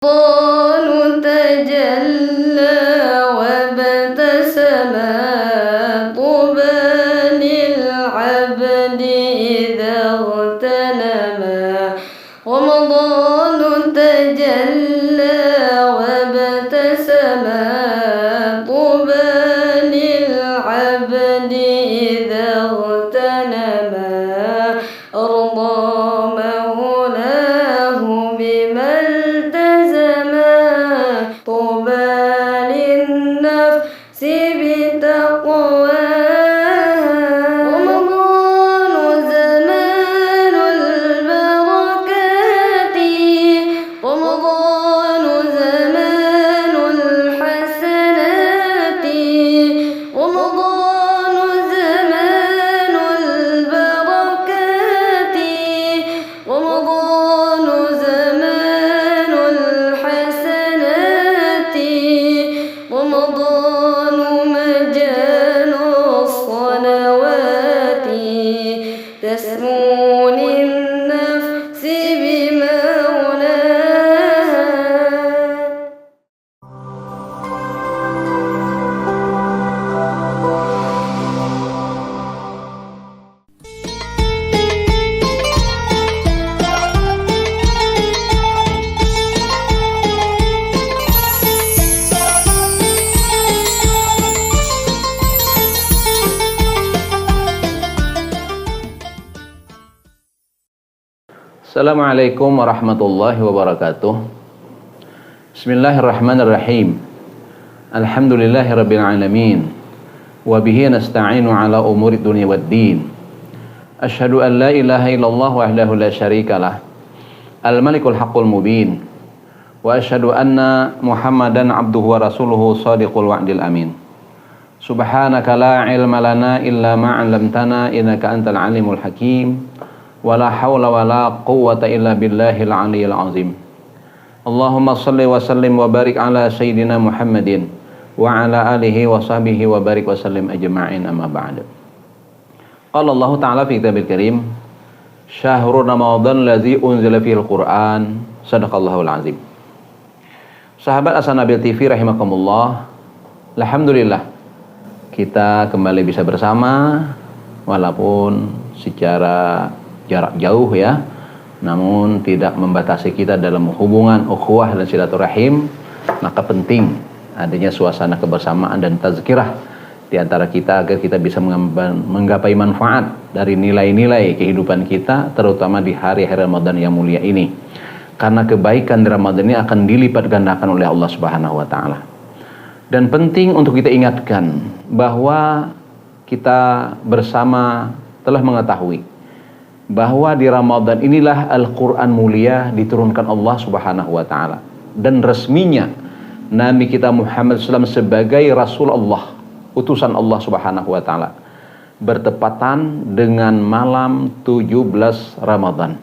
رمضان تجلى وابتسم طوبى للعبد إذا اغتنما رمضان تجلى وابتسم طوبى للعبد إذا اغتنما أرضى مولاه بما التزما طوبى للنفس بتقواها رمضان زمان البركات رمضان زمان الحسنات رمضان زمان البركات رمضان زمان الحسنات رمضان مجال الصلوات تسمو للنفس بمولاها. Assalamualaikum warahmatullahi wabarakatuh. Bismillahirrahmanirrahim. Alhamdulillahirabbil alamin. Wa bihi nasta'inu ala umuri dunya waddin. Asyhadu an la ilaha illallah wahdahu la syarikalah. Al-malikul haqqul mubin. Wa asyhadu anna Muhammadan abduhu wa rasuluhu shadiqul wa'dil amin. Subhanaka la ilma lana illa ma 'allamtana innaka antal alimul hakim. Wala hawla wala quwwata illa billahil aliyyil azim. Allahumma salli wa sallim wa barik ala sayyidina Muhammadin wa ala alihi wa sahbihi wa barik wa sallim ajma'in amma ba'du. Qala Allah ta'ala fi kitabil karim, syahrul ramadhan allazi unzila fihil Qur'an, sadaqallahul azim. Sahabat As-Sanabil TV rahimakumullah, alhamdulillah kita kembali bisa bersama walaupun secara jarak jauh ya, namun tidak membatasi kita dalam hubungan ukhuwah dan silaturahim. Maka penting adanya suasana kebersamaan dan tazkirah di antara kita agar kita bisa menggapai manfaat dari nilai-nilai kehidupan kita, terutama di hari-hari Ramadan yang mulia ini. Karena kebaikan di Ramadan ini akan dilipat gandakan oleh Allah Subhanahu wa taala. Dan penting untuk kita ingatkan bahwa kita bersama telah mengetahui bahwa di Ramadan inilah Al-Quran mulia diturunkan Allah Subhanahu wa ta'ala, dan resminya Nabi kita Muhammad SAW sebagai Rasul Allah, utusan Allah Subhanahu wa ta'ala, bertepatan dengan malam 17 Ramadan.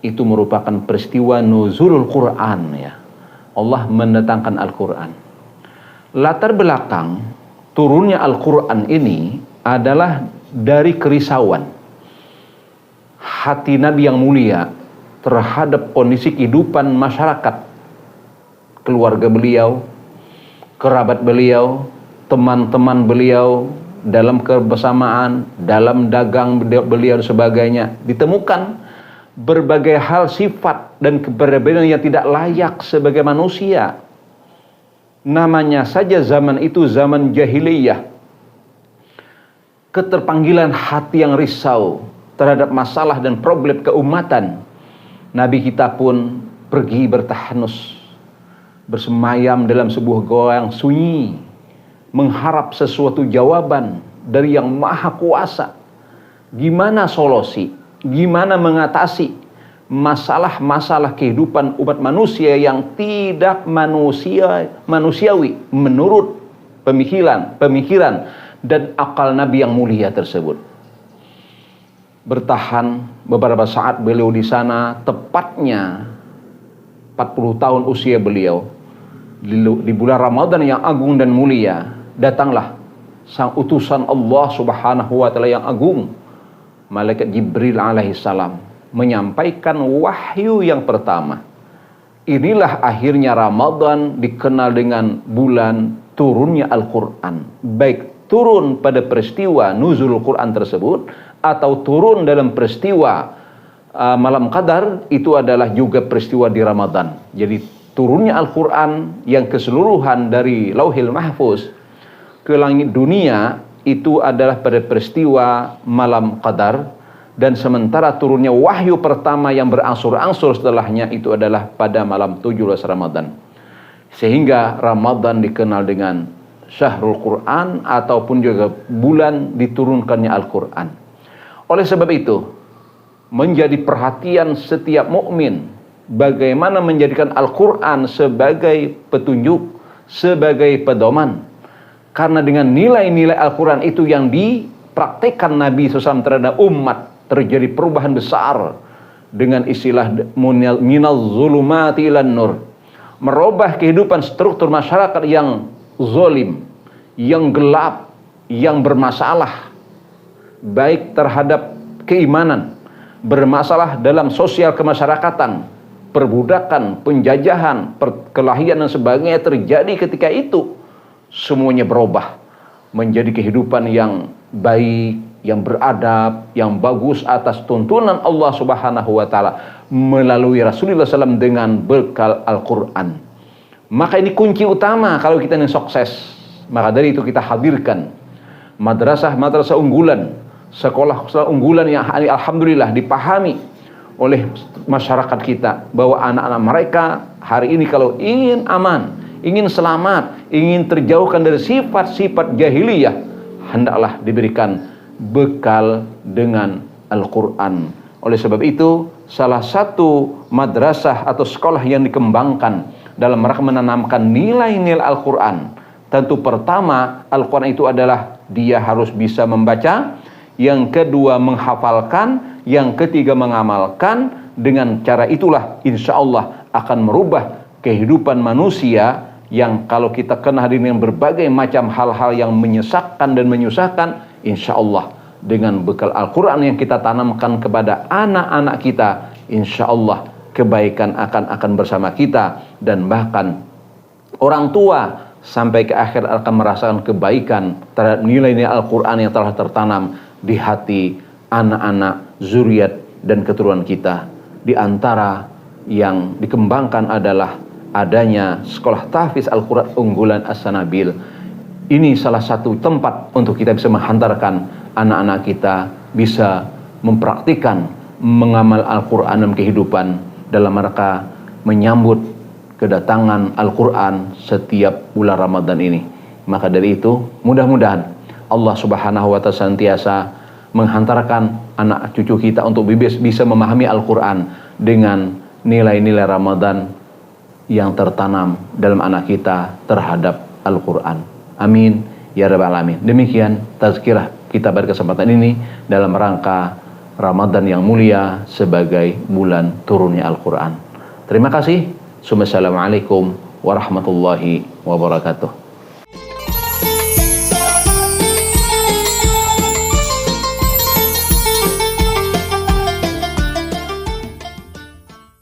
Itu merupakan peristiwa nuzulul Quran ya. Allah mendatangkan Al-Quran. Latar belakang turunnya Al-Quran ini adalah dari kerisauan hati Nabi yang mulia terhadap kondisi kehidupan masyarakat, keluarga beliau, kerabat beliau, teman-teman beliau, dalam kebersamaan, dalam dagang beliau dan sebagainya. Ditemukan berbagai hal sifat dan keberadaan yang tidak layak sebagai manusia. Namanya saja zaman itu zaman jahiliyah. Keterpanggilan hati yang risau terhadap masalah dan problem keumatan. Nabi kita pun pergi bertahanus, bersemayam dalam sebuah goa yang sunyi, mengharap sesuatu jawaban dari yang maha kuasa. Gimana solusi, gimana mengatasi masalah-masalah kehidupan umat manusia yang tidak manusiawi menurut pemikiran dan akal Nabi yang mulia tersebut. Bertahan beberapa saat beliau di sana, tepatnya 40 tahun usia beliau. Di bulan Ramadan yang agung dan mulia, datanglah sang utusan Allah Subhanahu wa taala yang agung, malaikat Jibril alaihissalam, menyampaikan wahyu yang pertama. inilah akhirnya Ramadan dikenal dengan bulan turunnya Al-Quran. Baik turun pada peristiwa nuzul Quran tersebut atau turun dalam peristiwa malam qadar, itu adalah juga peristiwa di Ramadan. Jadi turunnya Al-Quran yang keseluruhan dari Lauhil Mahfuz ke langit dunia itu adalah pada peristiwa malam qadar, dan sementara turunnya wahyu pertama yang berangsur-angsur setelahnya itu adalah pada malam 17 Ramadan. Sehingga Ramadan dikenal dengan Syahrul Quran ataupun juga bulan diturunkannya Al-Quran. Oleh sebab itu, menjadi perhatian setiap mukmin bagaimana menjadikan Al-Quran sebagai petunjuk, sebagai pedoman. Karena dengan nilai-nilai Al-Quran itu yang dipraktikkan Nabi SAW terhadap umat, terjadi perubahan besar dengan istilah minal zulumati ilan nur. Merubah kehidupan struktur masyarakat yang zolim, yang gelap, yang bermasalah, baik terhadap keimanan, bermasalah dalam sosial kemasyarakatan, perbudakan, penjajahan, perkelahian dan sebagainya terjadi ketika itu. Semuanya berubah menjadi kehidupan yang baik, yang beradab, yang bagus atas tuntunan Allah Subhanahu wa taala melalui Rasulullah SAW dengan bekal Al-Quran. Maka ini kunci utama kalau kita ingin sukses. Maka dari itu kita hadirkan madrasah-madrasah unggulan, sekolah-sekolah unggulan yang alhamdulillah dipahami oleh masyarakat kita bahwa anak-anak mereka hari ini kalau ingin aman, ingin selamat, ingin terjauhkan dari sifat-sifat jahiliyah, hendaklah diberikan bekal dengan Al-Quran. Oleh sebab itu, salah satu madrasah atau sekolah yang dikembangkan dalam rangka menanamkan nilai-nilai Al-Quran, tentu pertama Al-Quran itu adalah dia harus bisa membaca, yang kedua menghafalkan, yang ketiga mengamalkan. Dengan cara itulah insya Allah akan merubah kehidupan manusia yang kalau kita kena dengan berbagai macam hal-hal yang menyesakkan dan menyusahkan, insya Allah dengan bekal Al-Quran yang kita tanamkan kepada anak-anak kita, insya Allah kebaikan akan bersama kita, dan bahkan orang tua sampai ke akhir akan merasakan kebaikan terhadap nilai-nilai Al-Quran yang telah tertanam di hati anak-anak, zuriat dan keturunan kita. Di antara yang dikembangkan adalah adanya sekolah tahfiz Al-Quran unggulan As-Sanabil. Ini salah satu tempat untuk kita bisa menghantarkan anak-anak kita bisa mempraktikkan, mengamal Al-Quran dalam kehidupan dalam rangka menyambut kedatangan Al-Quran setiap bulan Ramadan ini. Maka dari itu mudah-mudahan Allah Subhanahu wa ta'ala senantiasa menghantarkan anak cucu kita untuk bisa memahami Al-Quran dengan nilai-nilai Ramadan yang tertanam dalam anak kita terhadap Al-Quran. Amin ya rabbal alamin. Demikian tazkirah kita pada kesempatan ini dalam rangka Ramadan yang mulia sebagai bulan turunnya Al-Quran. Terima kasih. Assalamualaikum warahmatullahi wabarakatuh.